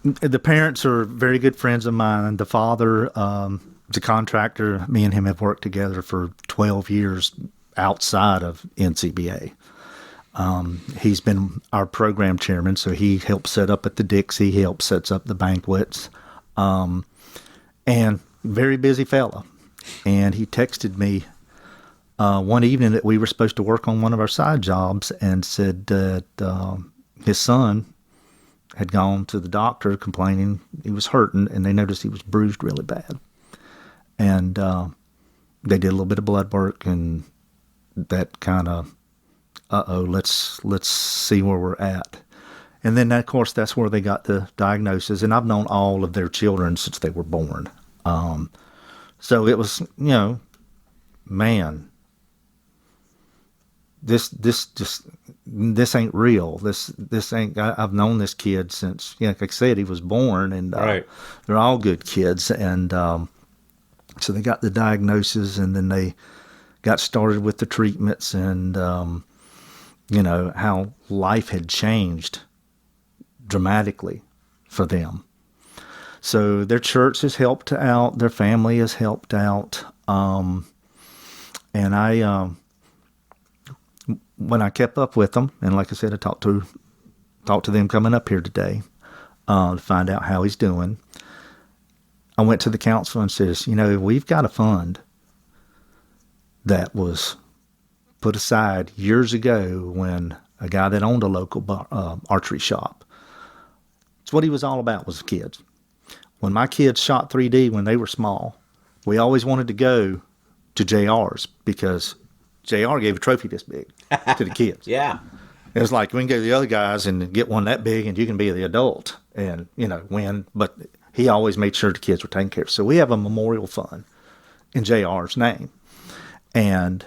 the parents are very good friends of mine. The father is a contractor. Me and him have worked together for 12 years outside of NCBA. He's been our program chairman, so he helps set up at the Dixie. He helps sets up the banquets. And very busy fella. And he texted me one evening that we were supposed to work on one of our side jobs and said that his son had gone to the doctor complaining he was hurting, and they noticed he was bruised really bad. And they did a little bit of blood work, and that kind of, let's see where we're at. And then, of course, that's where they got the diagnosis. And I've known all of their children since they were born. So it was, man, this ain't real. This ain't. I've known this kid since, like I said, he was born, and right. They're all good kids. And so they got the diagnosis, and then they got started with the treatments, and how life had changed dramatically for them. So their church has helped out, their family has helped out, and I. When I kept up with them, and like I said, I talked to them coming up here today to find out how he's doing. I went to the council and says, we've got a fund that was put aside years ago when a guy that owned a local archery shop. It's what he was all about was kids. When my kids shot 3D when they were small, we always wanted to go to JR's because JR gave a trophy this big to the kids. Yeah. It was like, we can go to the other guys and get one that big and you can be the adult and, win. But he always made sure the kids were taken care of. So we have a memorial fund in JR's name. And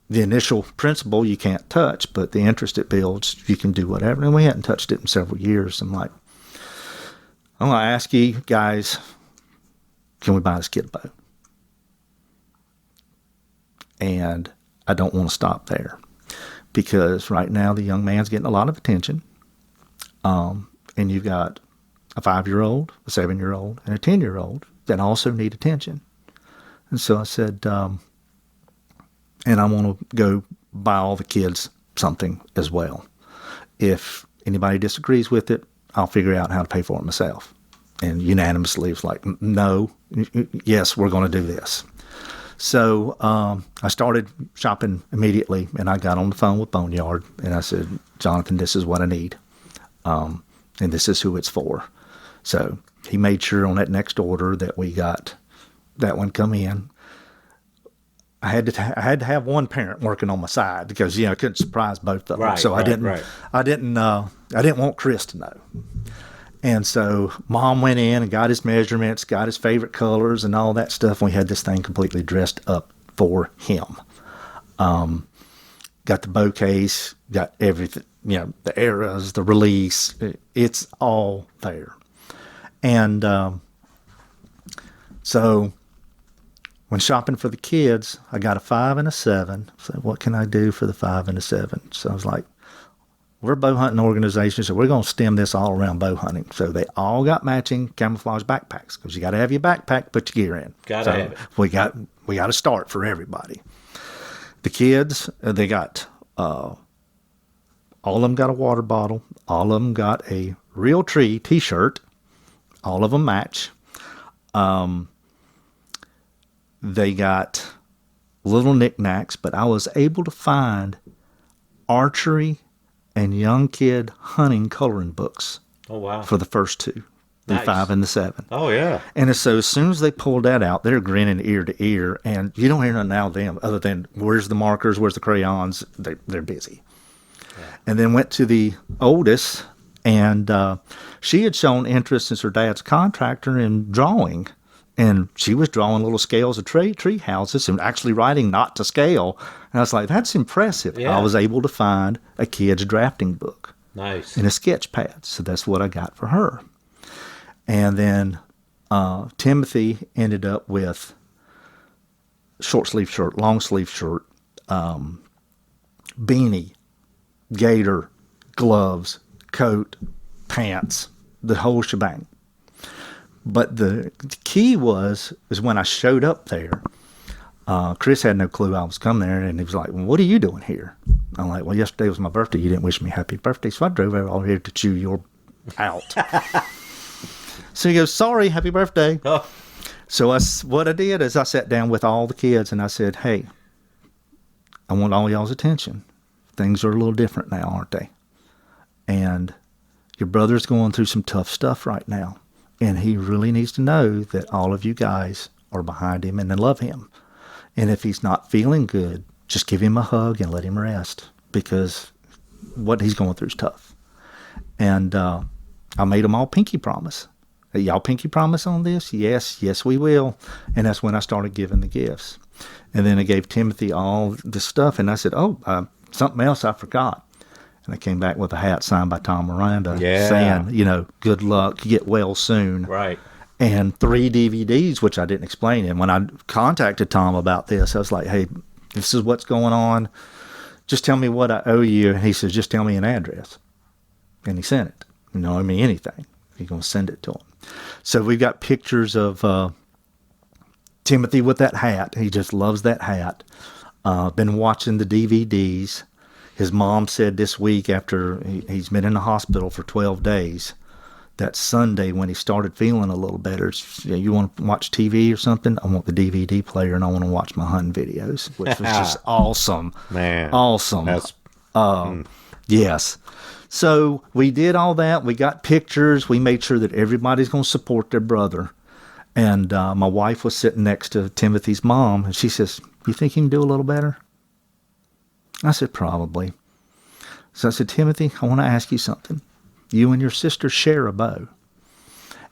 the initial principal you can't touch, but the interest it builds, you can do whatever. And we hadn't touched it in several years. I'm like, I'm going to ask you guys, can we buy this kid a bow? And I don't want to stop there because right now the young man's getting a lot of attention. And you've got a 5-year-old, a 7-year-old, and a 10-year-old that also need attention. And so I said, and I want to go buy all the kids something as well. If anybody disagrees with it, I'll figure out how to pay for it myself. And unanimously, it's like, no, yes, we're going to do this. So I started shopping immediately, and I got on the phone with Boneyard, and I said, Jonathan, this is what I need, and this is who it's for. So he made sure on that next order that we got that one come in. I had to have one parent working on my side because I couldn't surprise both of them. Right, so I didn't want Chris to know. And so Mom went in and got his measurements, got his favorite colors and all that stuff. And we had this thing completely dressed up for him. Got the bow case, got everything, the arrows, the release. It's all there. And so when shopping for the kids, I got a 5 and a 7. So what can I do for the 5 and a 7? So I was like, we're a bow hunting organization, so we're going to stem this all around bow hunting. So they all got matching camouflage backpacks because you got to have your backpack, put your gear in. Gotta have it. We got to start for everybody. The kids, they got all of them got a water bottle. All of them got a Real Tree T-shirt. All of them match. They got little knickknacks, but I was able to find archery and young kid hunting coloring books. Oh, wow. For the first two, the Nice. 5 and the 7. Oh, yeah. And so as soon as they pulled that out, they're grinning ear to ear, and you don't hear nothing out of them other than where's the markers, where's the crayons. They're busy. Yeah. And then went to the oldest, and she had shown interest since her dad's a contractor in drawing. And she was drawing little scales of tree houses and actually writing not to scale. And I was like, that's impressive. Yeah. I was able to find a kid's drafting book. Nice. And a sketch pad. So that's what I got for her. And then Timothy ended up with short sleeve shirt, long sleeve shirt, beanie, gaiter, gloves, coat, pants, the whole shebang. But the key is when I showed up there, Chris had no clue I was coming there, and he was like, well, what are you doing here? I'm like, well, yesterday was my birthday. You didn't wish me happy birthday, so I drove over here to chew your out. So he goes, sorry, happy birthday. Oh. So what I did is I sat down with all the kids, and I said, hey, I want all y'all's attention. Things are a little different now, aren't they? And your brother's going through some tough stuff right now. And he really needs to know that all of you guys are behind him and love him. And if he's not feeling good, just give him a hug and let him rest, because what he's going through is tough. And I made them all pinky promise. Hey, y'all pinky promise on this? Yes, we will. And that's when I started giving the gifts. And then I gave Timothy all the stuff. And I said, something else I forgot. And I came back with a hat signed by Tom Miranda saying, good luck, get well soon. Right. And 3 DVDs, which I didn't explain. And when I contacted Tom about this, I was like, hey, this is what's going on. Just tell me what I owe you. And he says, just tell me an address. And he sent it. You know, I mean, anything. You're going to send it to him. So we've got pictures of Timothy with that hat. He just loves that hat. Been watching the DVDs. His mom said this week, after he's been in the hospital for 12 days, that Sunday when he started feeling a little better, you want to watch TV or something? I want the DVD player and I want to watch my hunting videos, which was just awesome. Man. Awesome. That's Yes. So we did all that. We got pictures. We made sure that everybody's going to support their brother. And my wife was sitting next to Timothy's mom, and she says, you think he can do a little better? I said, probably. So I said, Timothy, I want to ask you something. You and your sister share a bow.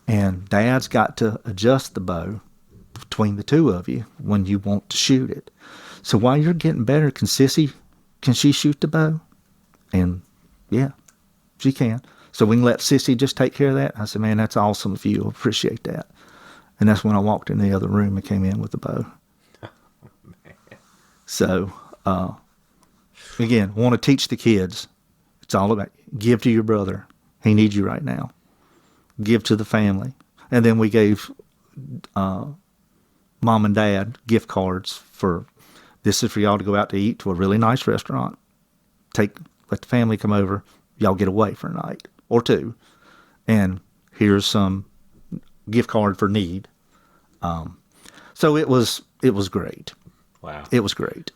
And Dad's got to adjust the bow between the two of you when you want to shoot it. So while you're getting better, can she shoot the bow? And yeah, she can. So we can let Sissy just take care of that. I said, man, that's awesome of you. I appreciate that. And that's when I walked in the other room and came in with the bow. So, again, I want to teach the kids. It's all about give to your brother. He needs you right now. Give to the family. And then we gave Mom and Dad gift cards this is for y'all to go out to eat to a really nice restaurant. Let the family come over. Y'all get away for a night or two. And here's some gift card for need. So it was great. wow. It was great.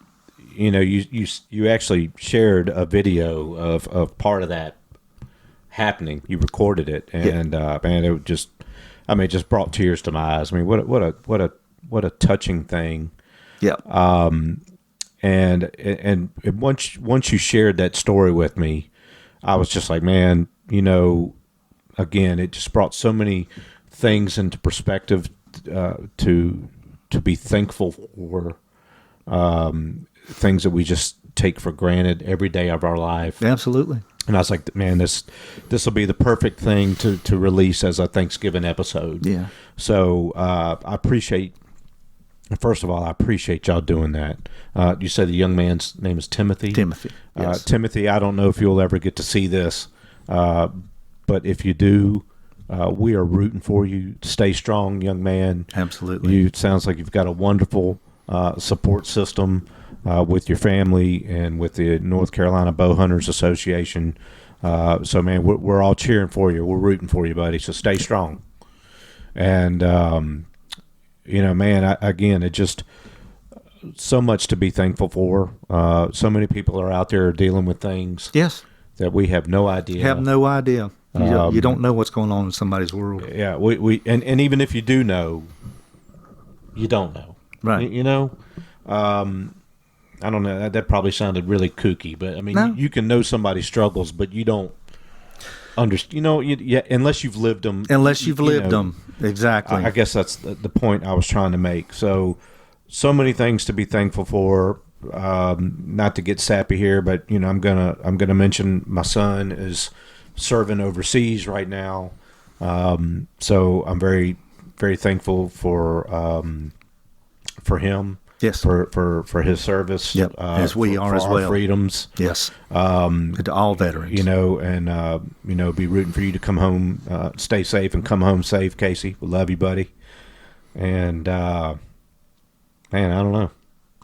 You know, you actually shared a video of part of that happening. You recorded it, and man, it just brought tears to my eyes. I mean, what a touching thing. Yeah. And once you shared that story with me, I was just like, man, you know, again, it just brought so many things into perspective to be thankful for, things that we just take for granted every day of our life. Absolutely. And I was like, man, this will be the perfect thing to release as a Thanksgiving episode. Yeah. So I appreciate First of all, I appreciate y'all doing that. You said the young man's name is Timothy? Timothy, yes. Timothy, I don't know if you'll ever get to see this, but if you do, we are rooting for you. Stay strong, young man. Absolutely. It sounds like you've got a wonderful support system with your family and with the North Carolina Bowhunters Association. So, man, we're all cheering for you. We're rooting for you, buddy. So stay strong. And, man, it just so much to be thankful for. So many people are out there dealing with things Yes. that we have no idea. Have no idea. You don't know what's going on in somebody's world. Yeah, and even if you do know, you don't know. Right. I don't know. That probably sounded really kooky, but I mean, No. you can know somebody's struggles, but you don't understand. Unless you've lived them. Unless you've lived them. Exactly. I guess that's the point I was trying to make. So many things to be thankful for. Not to get sappy here, but I'm gonna mention my son is serving overseas right now. So I'm very, very thankful for him. Yes. For his service. Yep. As we are as our well. freedoms. Yes. To all veterans. Be rooting for you to come home, stay safe and come home safe, Casey. We love you, buddy. And man, I don't know.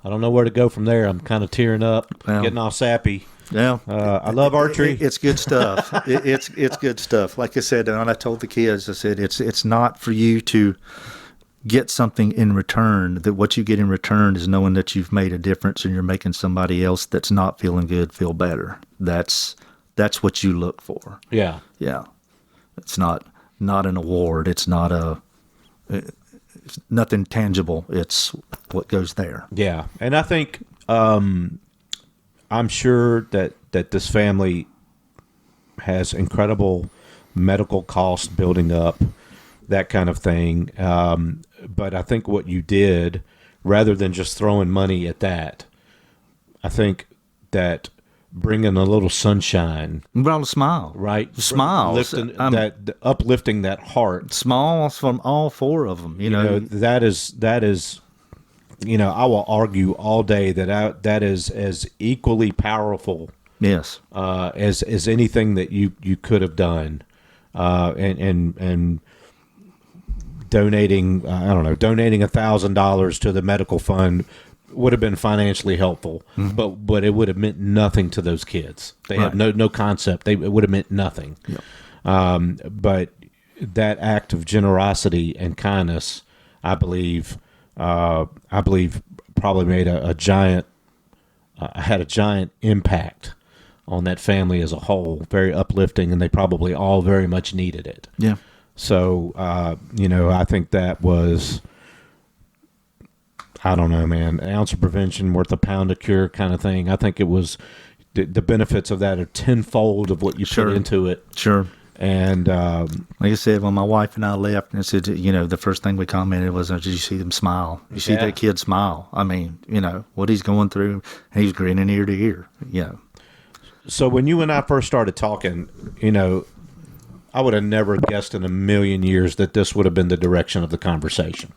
I don't know where to go from there. I'm kind of tearing up, getting all sappy. Yeah. I love archery. It's good stuff. It's good stuff. Like I said, and I told the kids, I said, it's not for you to get something in return. That what you get in return is knowing that you've made a difference and you're making somebody else that's not feeling good feel better. That's what you look for. Yeah. Yeah. It's not an award. It's not it's nothing tangible. It's what goes there. Yeah. And I think I'm sure that this family has incredible medical costs building up, that kind of thing. But I think what you did, rather than just throwing money at that, I think that bringing a little sunshine, Brought a smile. right? Smiles. Uplifting that heart. Smiles from all four of them. That is. I will argue all day that is as equally powerful. Yes. As anything that you could have done, and donating $1,000 to the medical fund would have been financially helpful, but it would have meant nothing to those kids. They have no concept. It would have meant nothing. Yep. But that act of generosity and kindness, I believe probably made a giant impact on that family as a whole. Very uplifting, and they probably all very much needed it. Yeah. So, I think that was, I don't know, man, an ounce of prevention worth a pound of cure kind of thing. I think it was, the benefits of that are tenfold of what you put into it. Sure. And like I said, when my wife and I left, and said, the first thing we commented was, "Did you see them smile? You see that kid smile? I mean, what he's going through, and he's grinning ear to ear." Yeah. So when you and I first started talking, I would have never guessed in a million years that this would have been the direction of the conversation.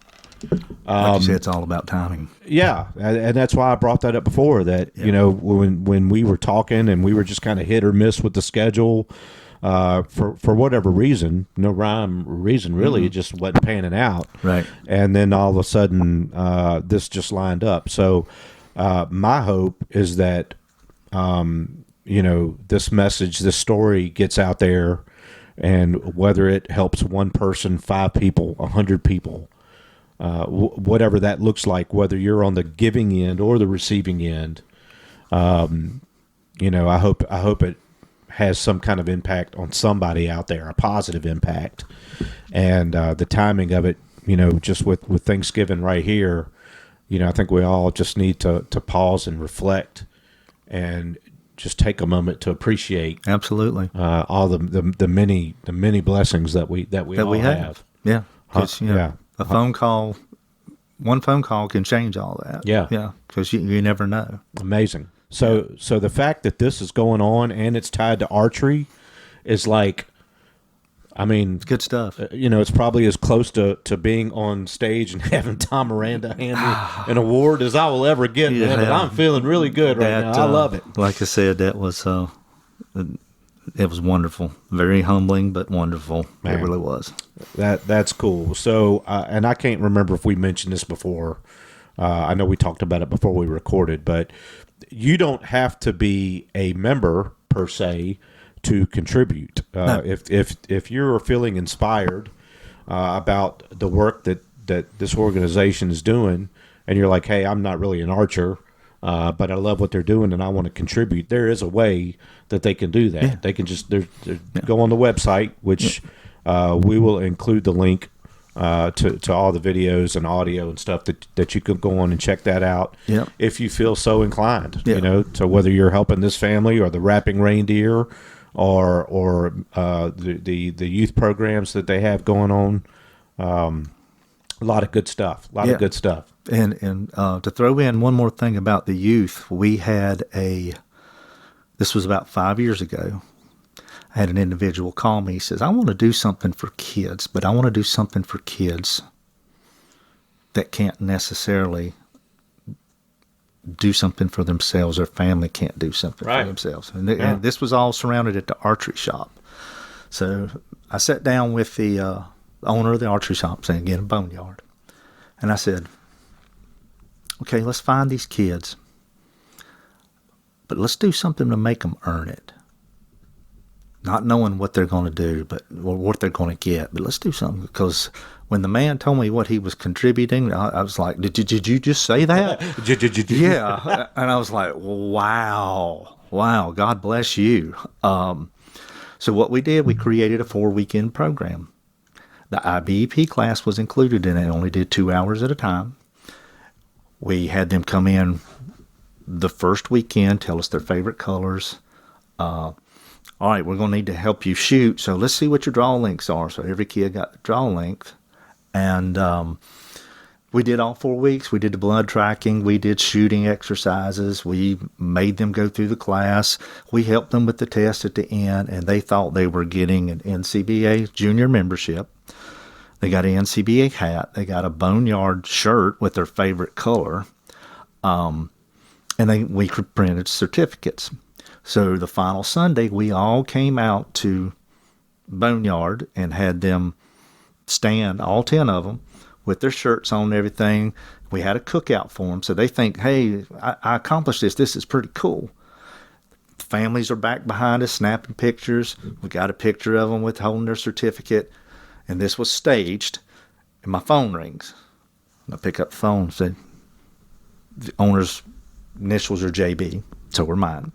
Like you said, it's all about timing. Yeah, and that's why I brought that up before. That when we were talking and we were just kind of hit or miss with the schedule, for whatever reason, no rhyme or reason really, it just wasn't panning out. Right. And then all of a sudden, this just lined up. So my hope is that this message, this story gets out there, and whether it helps one person, 5 people, 100 people. Whatever that looks like, whether you're on the giving end or the receiving end, I hope it has some kind of impact on somebody out there, a positive impact. And the timing of it, just with Thanksgiving right here, I think we all just need to pause and reflect and just take a moment to appreciate Absolutely. all the many blessings that we all have. Yeah. 'Cause, a phone call, one phone call can change all that. Yeah. Yeah. Because you never know. Amazing. So the fact that this is going on and it's tied to archery is like, I mean, It's good stuff. it's probably as close to being on stage and having Tom Miranda hand me an award as I will ever get, man. But I'm feeling really good right now. I love it. Like I said, that was it was wonderful. Very humbling, but wonderful. Man. It really was. That's cool. So, and I can't remember if we mentioned this before. I know we talked about it before we recorded, but you don't have to be a member per se to contribute. No. If you're feeling inspired about the work that this organization is doing, and you're like, hey, I'm not really an archer, but I love what they're doing and I want to contribute, there is a way that they can do that. Yeah. They can just go on the website, which we will include the link to all the videos and audio and stuff that you can go on and check that out if you feel so inclined. So whether you're helping this family or the Rapping Reindeer or the youth programs that they have going on, a lot of good stuff. Of good stuff. And to throw in one more thing about the youth, we had this was about 5 years ago. I had an individual call me. He says, I want to do something for kids, but I want to do something for kids that can't necessarily do something for themselves. Their family can't do something for themselves. And this was all surrounded at the archery shop. So I sat down with the owner of the archery shop, saying, again, a boneyard. And I said, okay, let's find these kids, but let's do something to make them earn it. Not knowing what they're going to do, or what they're going to get, but let's do something. Because when the man told me what he was contributing, I was like, did you just say that? Yeah. And I was like, wow, God bless you. So what we did, we created a 4-weekend program. The IBEP class was included in it. It only did 2 hours at a time. We had them come in the first weekend, tell us their favorite colors. All right, we're going to need to help you shoot, so let's see what your draw lengths are. So every kid got the draw length. And we did all 4 weeks. We did the blood tracking. We did shooting exercises. We made them go through the class. We helped them with the test at the end, and they thought they were getting an NCBA junior membership. They got an NCBA hat. They got a boneyard shirt with their favorite color. And we printed certificates. So the final Sunday, we all came out to Boneyard and had them stand, all 10 of them, with their shirts on and everything. We had a cookout for them. So they think, hey, I accomplished this. This is pretty cool. The families are back behind us snapping pictures. We got a picture of them with holding their certificate. And this was staged. And my phone rings. And I pick up the phone and say, the owner's initials are JB. So were mine.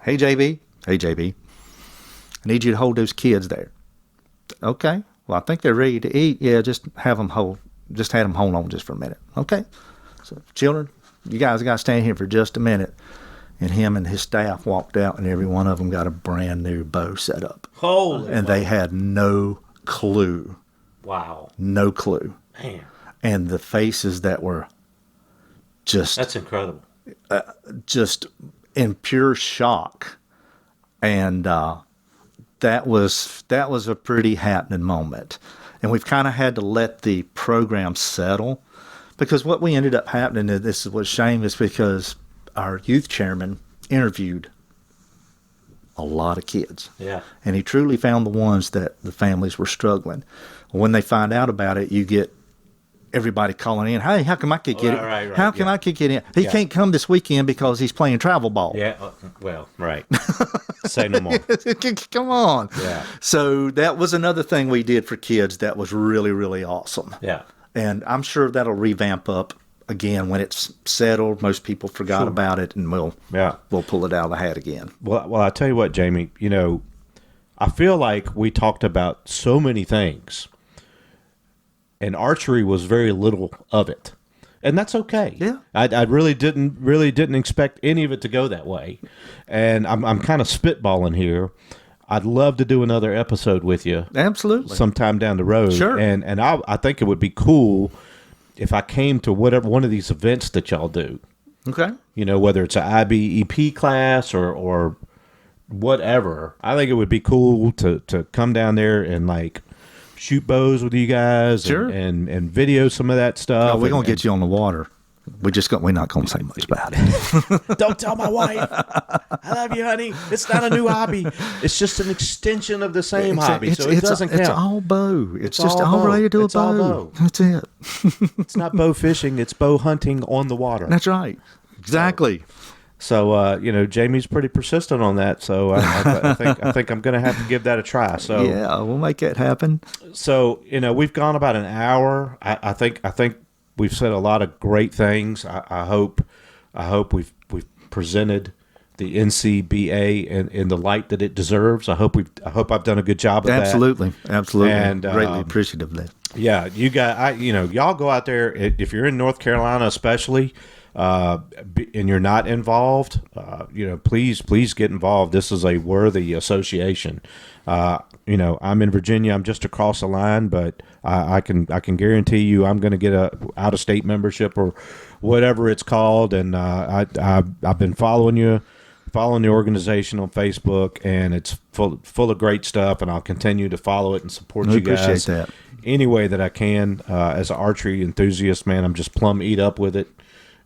Hey, JB. Hey, JB. I need you to hold those kids there. Okay. Well, I think they're ready to eat. Yeah, just have them hold on just for a minute. Okay. So, children, you guys got to stand here for just a minute. And him and his staff walked out, and every one of them got a brand new bow set up. Holy And they had no clue. Wow. No clue. Man. And the faces that were just... That's incredible. Just in pure shock. And that was a pretty happening moment. And we've kind of had to let the program settle, because what we ended up happening, and this is what's shame, is because our youth chairman interviewed a lot of kids. Yeah. And he truly found the ones that the families were struggling. When they find out about it, you get everybody calling in, hey, how come my kid get it? Right, how can my kid get in? He can't come this weekend because he's playing travel ball. Yeah, well, right. Say no more. Come on. Yeah. So that was another thing we did for kids that was really, really awesome. Yeah. And I'm sure that'll revamp up again when it's settled. Most people forgot about it, and we'll pull it out of the hat again. Well, I tell you what, Jamie, I feel like we talked about so many things, and archery was very little of it, and that's okay. Yeah, I really didn't expect any of it to go that way, and I'm kind of spitballing here. I'd love to do another episode with you, absolutely, sometime down the road. Sure, and I think it would be cool if I came to whatever one of these events that y'all do. Okay, whether it's an IBEP class or whatever. I think it would be cool to come down there and like shoot bows with you guys, Sure. and video some of that stuff. We're gonna get you on the water. We're not gonna say much about it. Don't tell my wife. I love you, honey. It's not a new hobby. It's just an extension of the same hobby, so it doesn't count. It's all bow. It's just all all related to It's a all bow. bow. That's it. It's not bow fishing. It's bow hunting on the water. That's right. Exactly. So Jamie's pretty persistent on that. So I think I'm going to have to give that a try. So Yeah, we'll make that happen. So we've gone about an hour. I think we've said a lot of great things. I hope we've presented the NCBA in the light that it deserves. I hope I've done a good job of Absolutely. And, greatly appreciative of that. that. Yeah, you got y'all go out there if you're in North Carolina, especially. And you're not involved, please get involved. This is a worthy association. I'm in Virginia. I'm just across the line, but I can guarantee you I'm going to get a out of state membership or whatever it's called. And I've been following the organization on Facebook, and it's full of great stuff. And I'll continue to follow it and support you guys. Appreciate that. Any way that I can. As an archery enthusiast, man, I'm just plumb eat up with it.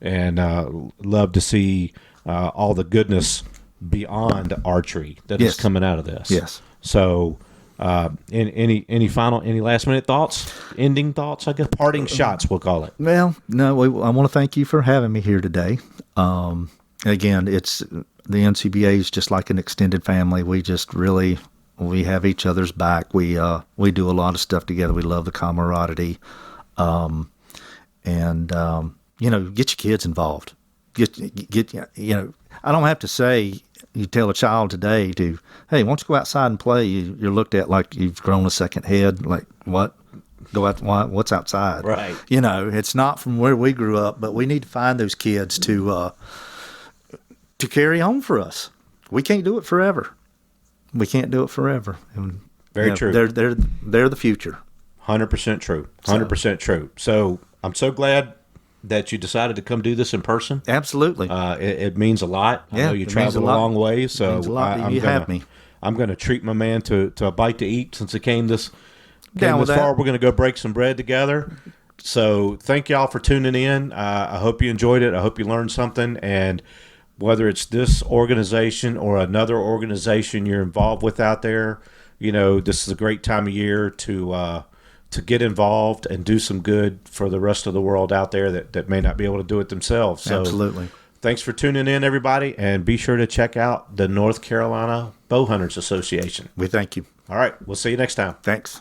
And love to see all the goodness beyond archery that is coming out of this. Yes. So, any last minute thoughts, ending thoughts? I guess parting shots, we'll call it. Well, no, I want to thank you for having me here today. Again, it's the NCBA is just like an extended family. We just really we have each other's back. We do a lot of stuff together. We love the camaraderie, get your kids involved. I don't have to say, you tell a child today hey, why don't you go outside and play? You're looked at like you've grown a second head. Like, what? Go out, what's outside? Right. It's not from where we grew up, but we need to find those kids to carry on for us. We can't do it forever. And, Very true. They're the future. 100% true. 100% true. So I'm so glad that you decided to come do this in person. Absolutely. It means a lot. I know you traveled a long way, so it means a lot that you have me. I'm going to treat my man to a bite to eat since it came this Down with far. that. We're going to go break some bread together. So thank y'all for tuning in. I hope you enjoyed it. I hope you learned something. And whether it's this organization or another organization you're involved with out there, this is a great time of year to get involved and do some good for the rest of the world out there that may not be able to do it themselves. So Absolutely. Thanks for tuning in, everybody, and be sure to check out the North Carolina Bowhunters Association. We thank you. All right, we'll see you next time. Thanks.